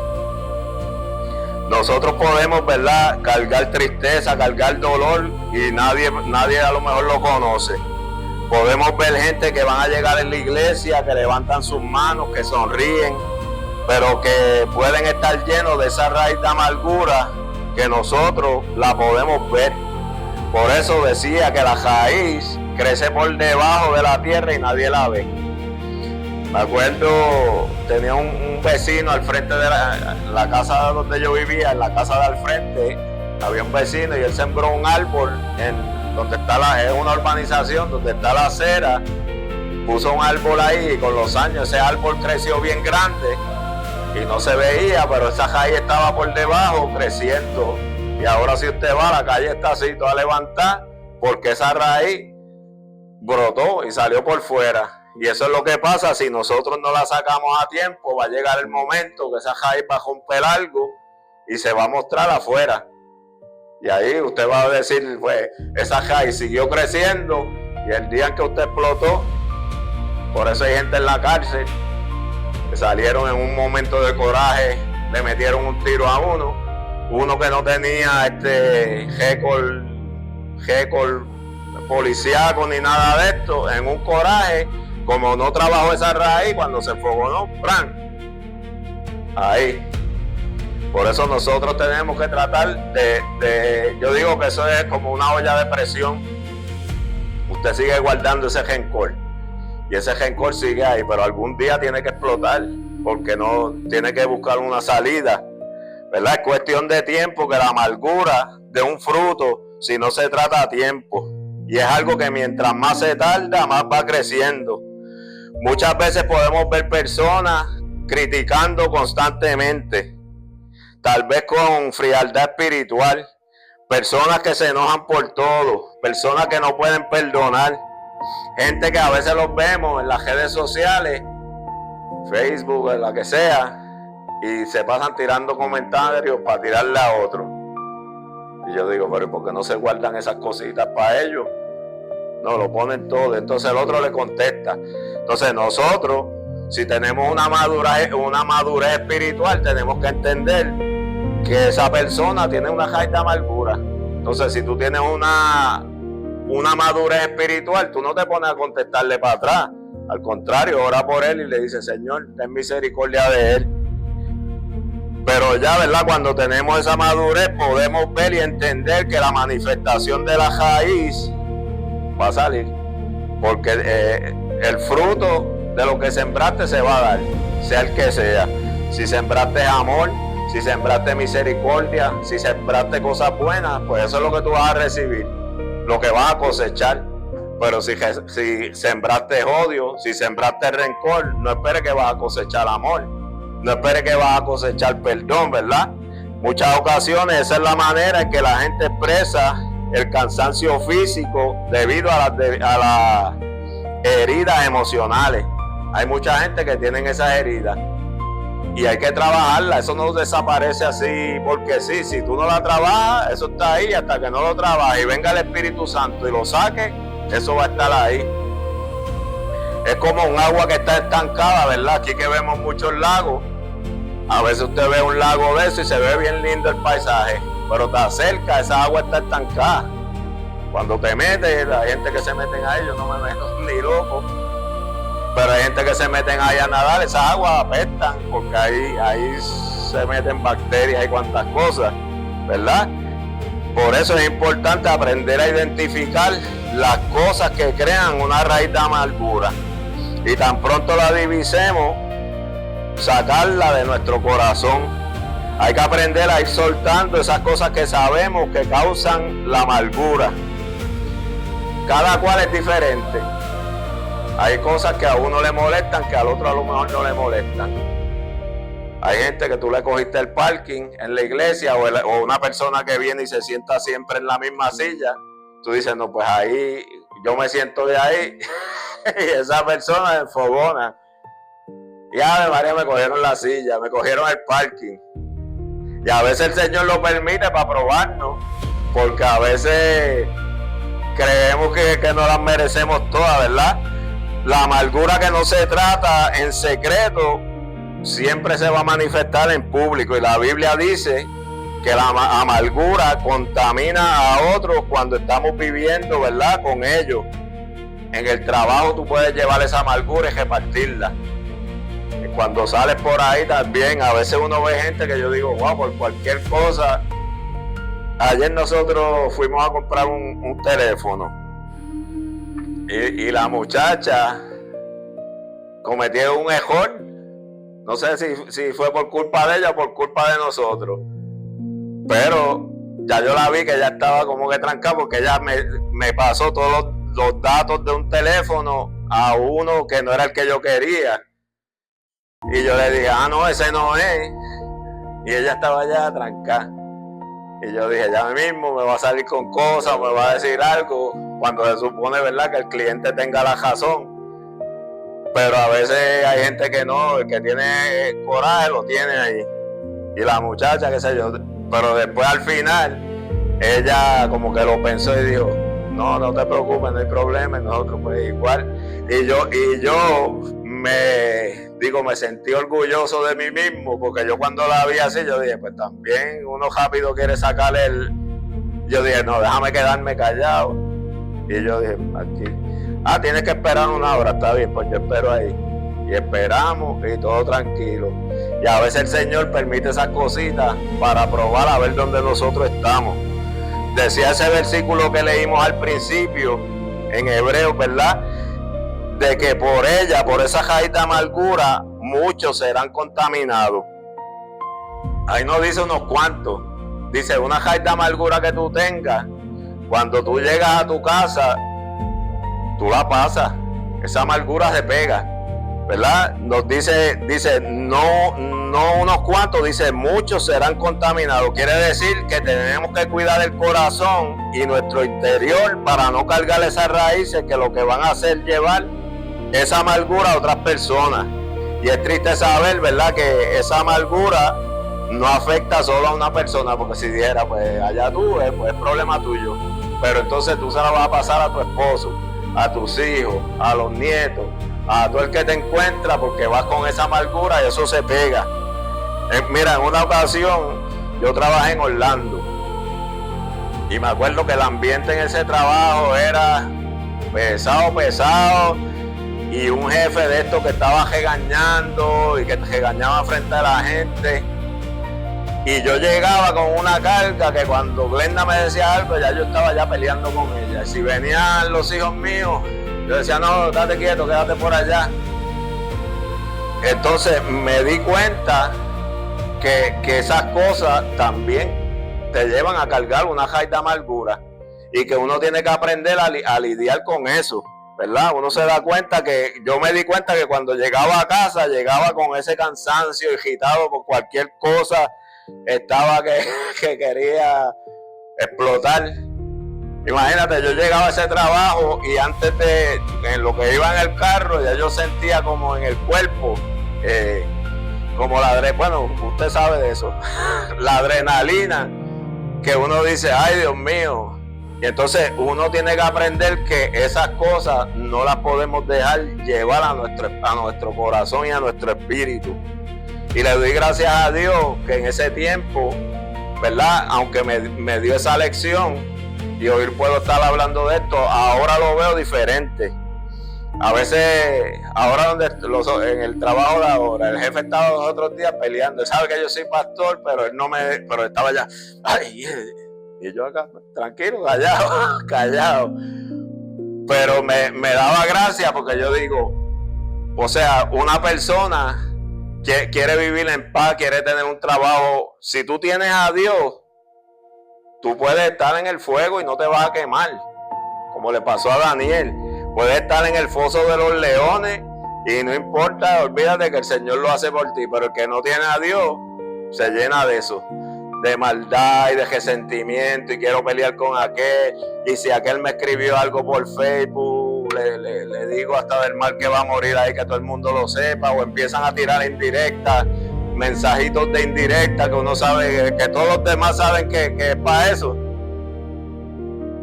Nosotros podemos, ¿verdad?, cargar tristeza, cargar dolor, y nadie a lo mejor lo conoce. Podemos ver gente que van a llegar en la iglesia, que levantan sus manos, que sonríen, pero que pueden estar llenos de esa raíz de amargura que nosotros la podemos ver. Por eso decía que la raíz crece por debajo de la tierra y nadie la ve. Me acuerdo, tenía un vecino al frente de la casa donde yo vivía, en la casa de al frente, había un vecino y él sembró un árbol donde está es una urbanización donde está la acera, puso un árbol ahí, y con los años ese árbol creció bien grande y no se veía, pero esa raíz estaba por debajo creciendo, y ahora si usted va, la calle está así toda levantada porque esa raíz brotó y salió por fuera. Y eso es lo que pasa si nosotros no la sacamos a tiempo. Va a llegar el momento que esa raíz va a romper algo y se va a mostrar afuera. Y ahí usted va a decir, pues, esa raíz siguió creciendo, y el día en que usted explotó, por eso hay gente en la cárcel que salieron en un momento de coraje, le metieron un tiro a uno que no tenía récord policíaco ni nada de esto, en un coraje, como no trabajó esa raíz, cuando se enfogonó, ¡pran! Ahí. Por eso nosotros tenemos que tratar yo digo que eso es como una olla de presión. Usted sigue guardando ese rencor, y ese rencor sigue ahí, pero algún día tiene que explotar, porque no tiene que buscar una salida, ¿verdad? Es cuestión de tiempo que la amargura de un fruto, si no se trata a tiempo, y es algo que mientras más se tarda, más va creciendo. Muchas veces podemos ver personas criticando constantemente, tal vez con frialdad espiritual, personas que se enojan por todo, personas que no pueden perdonar, gente que a veces los vemos en las redes sociales, Facebook, en la que sea, y se pasan tirando comentarios para tirarle a otro. Y yo digo, pero ¿por qué no se guardan esas cositas para ellos? No, lo ponen todo. Entonces el otro le contesta. Entonces nosotros, si tenemos una madurez espiritual, tenemos que entender que esa persona tiene una raíz de amargura. Entonces, si tú tienes una madurez espiritual, tú no te pones a contestarle para atrás. Al contrario, ora por él y le dice, Señor, ten misericordia de él. Pero ya, ¿verdad? Cuando tenemos esa madurez, podemos ver y entender que la manifestación de la raíz va a salir. Porque el fruto de lo que sembraste se va a dar, sea el que sea. Si sembraste amor, si sembraste misericordia, si sembraste cosas buenas, pues eso es lo que tú vas a recibir, lo que vas a cosechar. Pero si sembraste odio, si sembraste rencor, no esperes que vas a cosechar amor, no esperes que vas a cosechar perdón, ¿verdad? Muchas ocasiones esa es la manera en que la gente expresa el cansancio físico debido a las heridas emocionales. Hay mucha gente que tienen esas heridas y hay que trabajarla. Eso no desaparece así porque sí. Si tú no la trabajas, eso está ahí hasta que no lo trabajes y venga el Espíritu Santo y lo saque, eso va a estar ahí. Es como un agua que está estancada, ¿verdad? Aquí que vemos muchos lagos. A veces usted ve un lago de eso y se ve bien lindo el paisaje, pero te acerca, esa agua está estancada. Cuando te metes, hay gente que se meten ahí, yo no me meto ni loco, pero hay gente que se meten ahí a nadar, esas aguas apestan, porque ahí se meten bacterias y cuantas cosas, ¿verdad? Por eso es importante aprender a identificar las cosas que crean una raíz de amargura. Y tan pronto la divisemos, sacarla de nuestro corazón. Hay que aprender a ir soltando esas cosas que sabemos que causan la amargura. Cada cual es diferente. Hay cosas que a uno le molestan que al otro a lo mejor no le molestan. Hay gente que tú le cogiste el parking en la iglesia o una persona que viene y se sienta siempre en la misma silla. Tú dices, no, pues ahí yo me siento de ahí y esa persona es enfogona. Y Ave María, me cogieron la silla, me cogieron el parking. Y a veces el Señor lo permite para probarnos, porque a veces creemos que no las merecemos todas, ¿verdad? La amargura que no se trata en secreto siempre se va a manifestar en público, y la Biblia dice que la amargura contamina a otros cuando estamos viviendo, ¿verdad?, con ellos. En el trabajo tú puedes llevar esa amargura y repartirla. Cuando sales por ahí también, a veces uno ve gente que yo digo, wow, por cualquier cosa. Ayer nosotros fuimos a comprar un teléfono y la muchacha cometió un error. No sé si fue por culpa de ella o por culpa de nosotros. Pero ya yo la vi que ella estaba como que trancada, porque ella me pasó todos los datos de un teléfono a uno que no era el que yo quería. Y yo le dije, no, ese no es. Y ella estaba ya trancada. Y yo dije, ya mismo me va a salir con cosas, me va a decir algo, cuando se supone, ¿verdad?, que el cliente tenga la razón. Pero a veces hay gente que no, el que tiene coraje lo tiene ahí. Y la muchacha, qué sé yo, pero después al final, ella como que lo pensó y dijo, no te preocupes, no hay problema, nosotros pues igual. Y yo me sentí orgulloso de mí mismo, porque yo cuando la vi así, yo dije, pues también uno rápido quiere sacarle yo dije, no, déjame quedarme callado. Y yo dije, aquí, tienes que esperar una hora, está bien, pues yo espero ahí. Y esperamos y todo tranquilo. Y a veces el Señor permite esas cositas para probar a ver dónde nosotros estamos. Decía ese versículo que leímos al principio, en Hebreos, ¿verdad?, de que por ella, por esa raíz de amargura, muchos serán contaminados. Ahí no dice unos cuantos, dice una raíz de amargura que tú tengas. Cuando tú llegas a tu casa, tú la pasas, esa amargura se pega, ¿verdad? Nos dice no unos cuantos, dice muchos serán contaminados. Quiere decir que tenemos que cuidar el corazón y nuestro interior para no cargar esas raíces que lo que van a hacer llevar esa amargura a otras personas. Y es triste saber, ¿verdad?, que esa amargura no afecta solo a una persona, porque si dijera, pues allá tú, pues es problema tuyo. Pero entonces tú se la vas a pasar a tu esposo, a tus hijos, a los nietos, a todo el que te encuentra, porque vas con esa amargura y eso se pega. Mira, en una ocasión yo trabajé en Orlando y me acuerdo que el ambiente en ese trabajo era pesado, y un jefe de estos que estaba regañando y que regañaba frente a la gente. Y yo llegaba con una carga que cuando Glenda me decía algo, ya yo estaba ya peleando con ella. Y si venían los hijos míos, yo decía, no, date quieto, quédate por allá. Entonces me di cuenta que esas cosas también te llevan a cargar una raíz de amargura, y que uno tiene que aprender a lidiar con eso, ¿verdad? Uno se da cuenta yo me di cuenta que cuando llegaba a casa, llegaba con ese cansancio, irritado por cualquier cosa, estaba que quería explotar. Imagínate, yo llegaba a ese trabajo y antes en lo que iba en el carro, ya yo sentía como en el cuerpo, como bueno, usted sabe de eso, la adrenalina, que uno dice, ay Dios mío. Y entonces uno tiene que aprender que esas cosas no las podemos dejar llevar a nuestro corazón y a nuestro espíritu. Y le doy gracias a Dios que en ese tiempo, ¿verdad?, aunque me dio esa lección y hoy puedo estar hablando de esto, ahora lo veo diferente. A veces, ahora en el trabajo de ahora, el jefe estaba los otros días peleando. Él sabe que yo soy pastor, pero él no pero estaba ya, ay, Y yo acá, tranquilo, callado, callado. Pero me daba gracia porque yo digo, o sea, una persona que quiere vivir en paz, quiere tener un trabajo. Si tú tienes a Dios, tú puedes estar en el fuego y no te vas a quemar, como le pasó a Daniel. Puedes estar en el foso de los leones y no importa, olvídate que el Señor lo hace por ti. Pero el que no tiene a Dios se llena de eso, de maldad y de resentimiento, y quiero pelear con aquel, y si aquel me escribió algo por Facebook, le digo hasta del mal que va a morir ahí, que todo el mundo lo sepa. O empiezan a tirar indirectas, mensajitos de indirecta que uno sabe, que todos los demás saben que es para eso,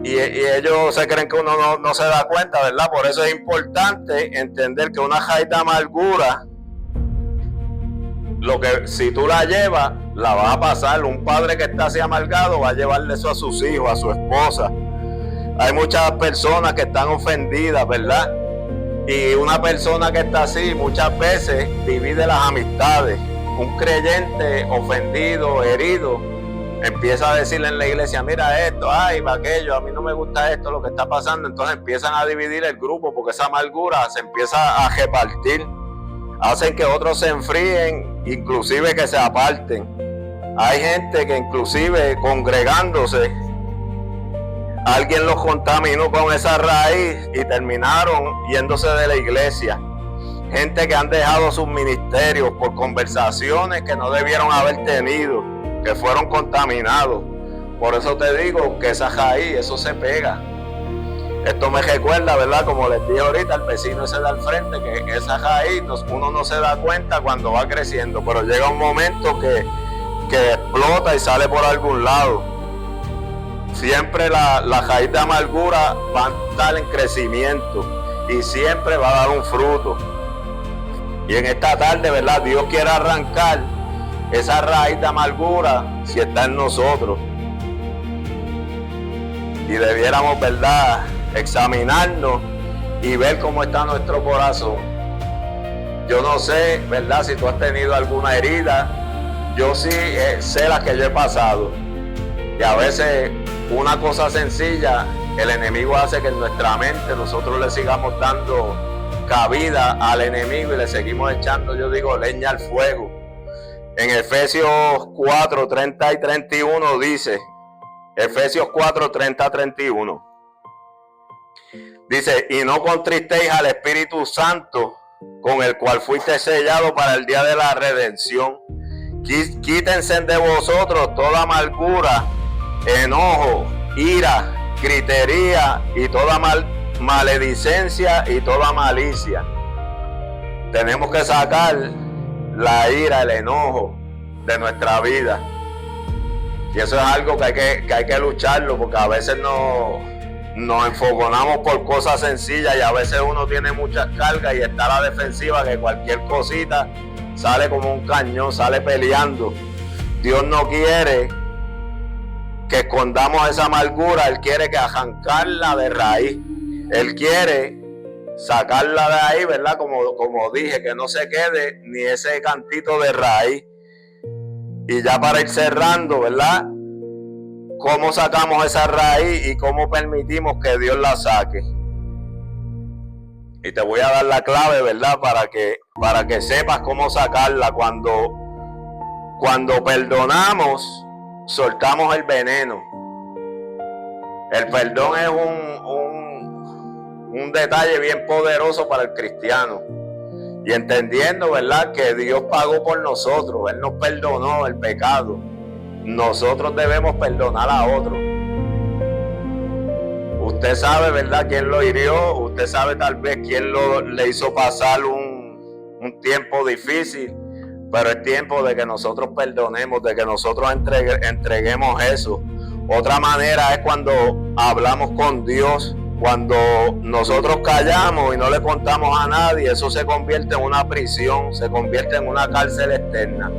y ellos se creen que uno no se da cuenta, ¿verdad? Por eso es importante entender que una raíz de amargura, lo que si tú la llevas, la vas a pasar. Un padre que está así amargado va a llevarle eso a sus hijos, a su esposa. Hay muchas personas que están ofendidas, ¿verdad? Y una persona que está así muchas veces divide las amistades. Un creyente ofendido, herido, empieza a decirle en la iglesia, mira esto, ay, aquello, a mí no me gusta esto, lo que está pasando. Entonces empiezan a dividir el grupo porque esa amargura se empieza a repartir. Hacen que otros se enfríen, inclusive que se aparten. Hay gente que inclusive congregándose, alguien los contaminó con esa raíz y terminaron yéndose de la iglesia. Gente que han dejado sus ministerios por conversaciones que no debieron haber tenido, que fueron contaminados. Por eso te digo que esa raíz, eso se pega. Esto me recuerda, ¿verdad? Como les dije ahorita, al vecino ese de al frente, que esa raíz uno no se da cuenta cuando va creciendo, pero llega un momento que explota y sale por algún lado. Siempre la raíz de amargura va a estar en crecimiento y siempre va a dar un fruto. Y en esta tarde, ¿verdad? Dios quiere arrancar esa raíz de amargura si está en nosotros. Y debiéramos, ¿verdad?, examinarnos y ver cómo está nuestro corazón. Yo no sé, ¿verdad?, si tú has tenido alguna herida. Yo sí sé las que yo he pasado. Y a veces una cosa sencilla, el enemigo hace que en nuestra mente nosotros le sigamos dando cabida al enemigo y le seguimos echando, yo digo, leña al fuego. En Efesios 4, 30 y 31 dice, Efesios 4, 30, 31. Dice, y no contristéis al Espíritu Santo, con el cual fuiste sellado para el día de la redención. Quítense de vosotros toda amargura, enojo, ira, gritería y toda maledicencia y toda malicia. Tenemos que sacar la ira, el enojo de nuestra vida. Y eso es algo que hay que lucharlo, porque a veces nos enfogonamos por cosas sencillas y a veces uno tiene muchas cargas y está a la defensiva, que cualquier cosita sale como un cañón, sale peleando. Dios no quiere que escondamos esa amargura, Él quiere que arrancarla de raíz. Él quiere sacarla de ahí, ¿verdad? Como dije, que no se quede ni ese cantito de raíz. Y ya para ir cerrando, ¿verdad?, ¿cómo sacamos esa raíz y cómo permitimos que Dios la saque? Y te voy a dar la clave, ¿verdad?, para que sepas cómo sacarla. Cuando perdonamos, soltamos el veneno. El perdón es un detalle bien poderoso para el cristiano. Y entendiendo, ¿verdad?, que Dios pagó por nosotros, Él nos perdonó el pecado. Nosotros debemos perdonar a otros. Usted sabe, ¿verdad?, quién lo hirió. Usted sabe tal vez quién le hizo pasar un tiempo difícil. Pero es tiempo de que nosotros perdonemos, de que nosotros entreguemos eso. Otra manera es cuando hablamos con Dios. Cuando nosotros callamos y no le contamos a nadie, eso se convierte en una prisión, se convierte en una cárcel externa.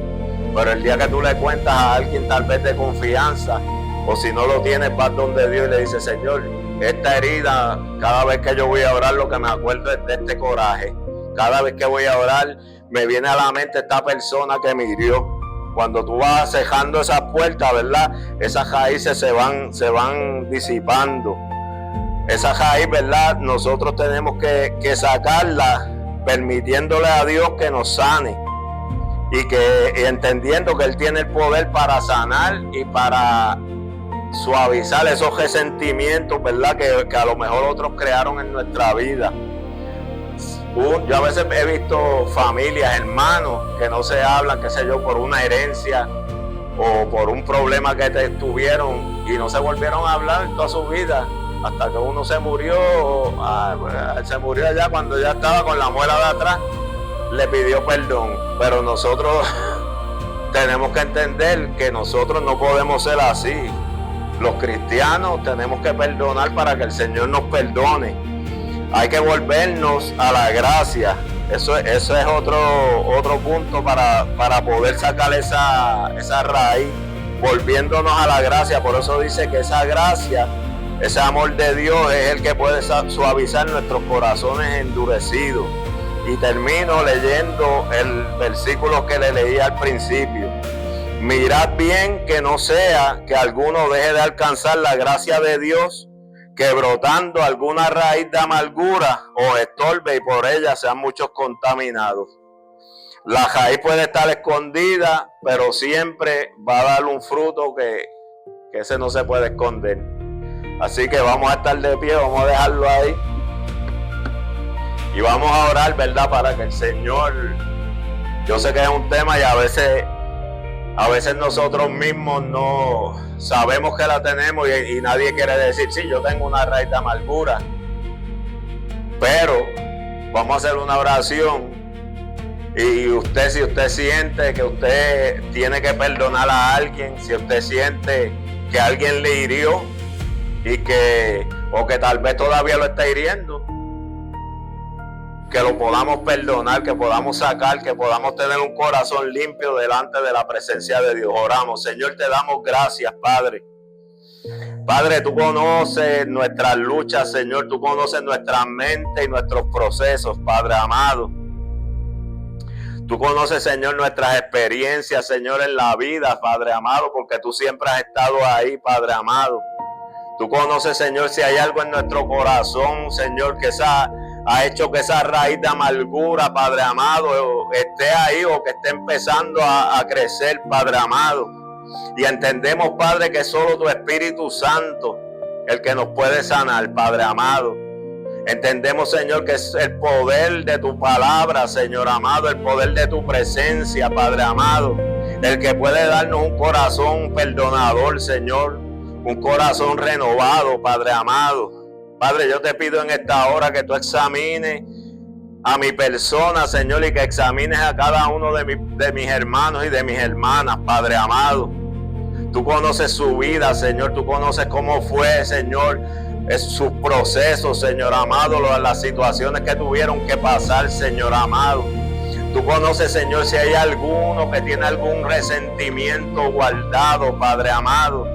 Pero el día que tú le cuentas a alguien tal vez de confianza, o si no lo tienes, vas donde Dios y le dices, Señor, esta herida, cada vez que yo voy a orar, lo que me acuerdo es de este coraje. Cada vez que voy a orar, me viene a la mente esta persona que me hirió. cuando tú vas cejando esas puertas, ¿verdad? Esas raíces se van disipando. Esa raíz, ¿verdad? Nosotros tenemos que sacarla, permitiéndole a Dios que nos sane. Y entendiendo que Él tiene el poder para sanar y para suavizar esos resentimientos, ¿verdad? Que a lo mejor otros crearon en nuestra vida. Yo a veces he visto familias, hermanos, que no se hablan, qué sé yo, por una herencia o por un problema que tuvieron y no se volvieron a hablar en toda su vida, hasta que uno se murió, se murió ya cuando ya estaba con la muela de atrás, le pidió perdón. Pero nosotros tenemos que entender que nosotros no podemos ser así. Los cristianos tenemos que perdonar para que el Señor nos perdone. Hay que volvernos a la gracia. Eso es otro punto para poder sacar esa raíz, volviéndonos a la gracia. Por eso dice que esa gracia, ese amor de Dios es el que puede suavizar nuestros corazones endurecidos. Y termino leyendo el versículo que le leí al principio. Mirad bien que no sea que alguno deje de alcanzar la gracia de Dios, que brotando alguna raíz de amargura os estorbe y por ella sean muchos contaminados. La raíz puede estar escondida, pero siempre va a dar un fruto que ese no se puede esconder. Así que vamos a estar de pie, vamos a dejarlo ahí. Y vamos a orar, ¿verdad? Para que el Señor, yo sé que es un tema y a veces nosotros mismos no sabemos que la tenemos y nadie quiere decir, sí, yo tengo una raíz de amargura. Pero vamos a hacer una oración y si usted siente que usted tiene que perdonar a alguien, si usted siente que alguien le hirió o que tal vez todavía lo está hiriendo, que lo podamos perdonar, que podamos sacar, que podamos tener un corazón limpio delante de la presencia de Dios. Oramos. Señor, te damos gracias, Padre. Padre, tú conoces nuestras luchas, Señor. Tú conoces nuestra mente y nuestros procesos, Padre amado. Tú conoces, Señor, nuestras experiencias, Señor, en la vida, Padre amado, porque tú siempre has estado ahí, Padre amado. Tú conoces, Señor, si hay algo en nuestro corazón, Señor, que ha hecho que esa raíz de amargura, Padre amado, esté ahí o que esté empezando a crecer, Padre amado. Y entendemos, Padre, que solo tu Espíritu Santo el que nos puede sanar, Padre amado. Entendemos, Señor, que es el poder de tu palabra, Señor amado, el poder de tu presencia, Padre amado, el que puede darnos un corazón perdonador, Señor, un corazón renovado, Padre amado. Padre, yo te pido en esta hora que tú examines a mi persona, Señor, y que examines a cada uno de mis hermanos y de mis hermanas, Padre amado. Tú conoces su vida, Señor, tú conoces cómo fue, Señor, sus procesos, Señor amado, las situaciones que tuvieron que pasar, Señor amado. Tú conoces, Señor, si hay alguno que tiene algún resentimiento guardado, Padre amado.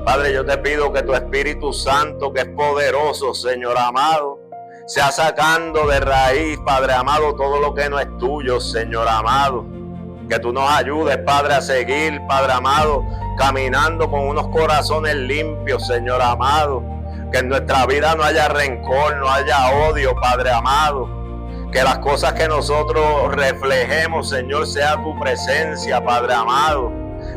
Padre, yo te pido que tu Espíritu Santo, que es poderoso, Señor amado, sea sacando de raíz, Padre amado, todo lo que no es tuyo, Señor amado. Que tú nos ayudes, Padre, a seguir, Padre amado, caminando con unos corazones limpios, Señor amado. Que en nuestra vida no haya rencor, no haya odio, Padre amado. Que las cosas que nosotros reflejemos, Señor, sea tu presencia, Padre amado.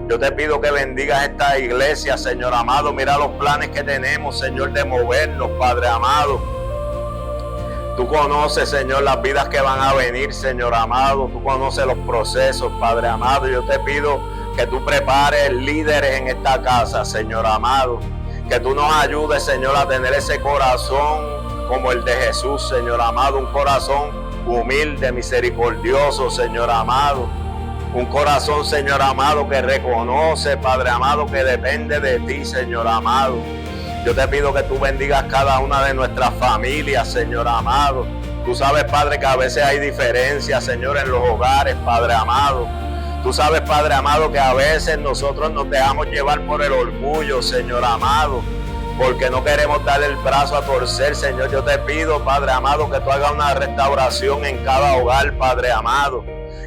Yo te pido que bendigas esta iglesia, Señor amado. Mira los planes que tenemos, Señor, de movernos, Padre amado. Tú conoces, Señor, las vidas que van a venir, Señor amado. Tú conoces los procesos, Padre amado. Yo te pido que tú prepares líderes en esta casa, Señor amado. Que tú nos ayudes, Señor, a tener ese corazón como el de Jesús, Señor amado. Un corazón humilde, misericordioso, Señor amado. Un corazón, Señor amado, que reconoce, Padre amado, que depende de ti, Señor amado. Yo te pido que tú bendigas cada una de nuestras familias, Señor amado. Tú sabes, Padre, que a veces hay diferencias, Señor, en los hogares, Padre amado. Tú sabes, Padre amado, que a veces nosotros nos dejamos llevar por el orgullo, Señor amado, porque no queremos dar el brazo a torcer, Señor. Yo te pido, Padre amado, que tú hagas una restauración en cada hogar, Padre amado.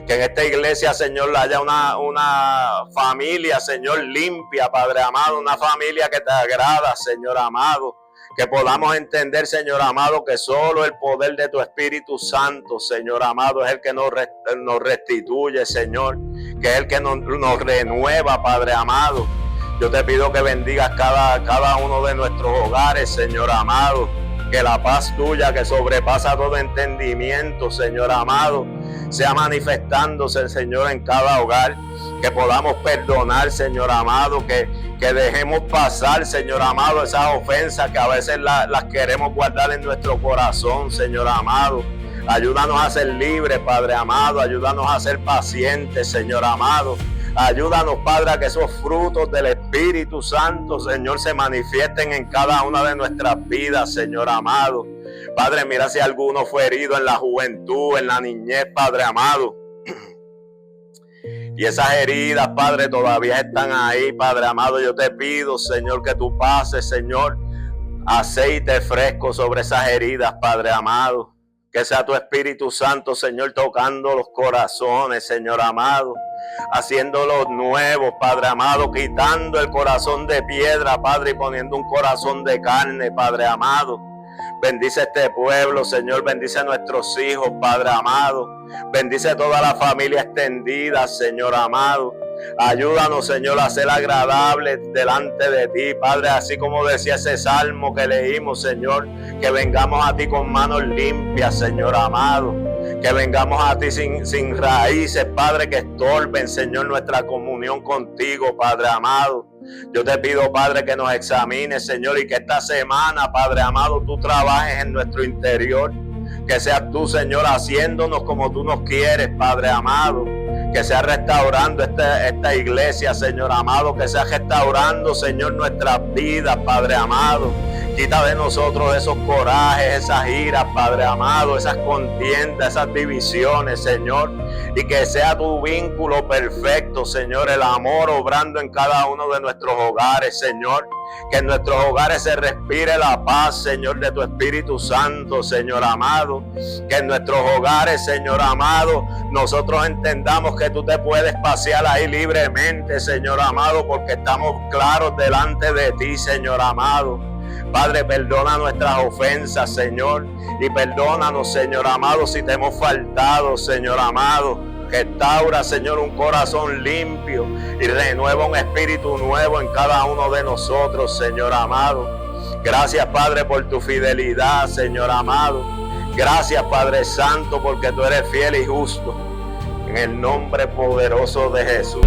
Que en esta iglesia, Señor, haya una familia, Señor, limpia, Padre amado, una familia que te agrada, Señor amado. Que podamos entender, Señor amado, que solo el poder de tu Espíritu Santo, Señor amado, es el que nos restituye, Señor. Que es el que nos renueva, Padre amado. Yo te pido que bendigas cada uno de nuestros hogares, Señor amado. Que la paz tuya, que sobrepasa todo entendimiento, Señor amado, sea manifestándose, Señor, en cada hogar. Que podamos perdonar, Señor amado, que dejemos pasar, Señor amado, esas ofensas que a veces las queremos guardar en nuestro corazón, Señor amado. Ayúdanos a ser libres, Padre amado. Ayúdanos a ser pacientes, Señor amado. Ayúdanos, Padre, a que esos frutos del Espíritu Santo, Señor, se manifiesten en cada una de nuestras vidas, Señor amado. Padre, mira si alguno fue herido en la juventud, en la niñez, Padre amado. Y esas heridas, Padre, todavía están ahí, Padre amado. Yo te pido, Señor, que tú pases, Señor, aceite fresco sobre esas heridas, Padre amado. Que sea tu Espíritu Santo, Señor, tocando los corazones, Señor amado. Haciéndolos nuevos, Padre amado. Quitando el corazón de piedra, Padre, y poniendo un corazón de carne, Padre amado. Bendice este pueblo, Señor. Bendice a nuestros hijos, Padre amado. Bendice toda la familia extendida, Señor amado. Ayúdanos, Señor, a ser agradables delante de ti, Padre, así como decía ese salmo que leímos, Señor, que vengamos a ti con manos limpias, Señor amado, que vengamos a ti sin raíces, Padre, que estorben, Señor, nuestra comunión contigo, Padre amado. Yo te pido, Padre, que nos examines, Señor, y que esta semana, Padre amado, tú trabajes en nuestro interior, que seas tú, Señor, haciéndonos como tú nos quieres, Padre amado. Que sea restaurando esta iglesia, Señor amado. Que sea restaurando, Señor, nuestras vidas, Padre amado. Quita de nosotros esos corajes, esas iras, Padre amado, esas contiendas, esas divisiones, Señor. Y que sea tu vínculo perfecto, Señor, el amor obrando en cada uno de nuestros hogares, Señor. Que en nuestros hogares se respire la paz, Señor, de tu Espíritu Santo, Señor amado. Que en nuestros hogares, Señor amado, nosotros entendamos que tú te puedes pasear ahí libremente, Señor amado, porque estamos claros delante de ti, Señor amado. Padre, perdona nuestras ofensas, Señor, y perdónanos, Señor amado, si te hemos faltado, Señor amado. Restaura, Señor, un corazón limpio y renueva un espíritu nuevo en cada uno de nosotros, Señor amado. Gracias, Padre, por tu fidelidad, Señor amado. Gracias, Padre Santo, porque tú eres fiel y justo. En el nombre poderoso de Jesús.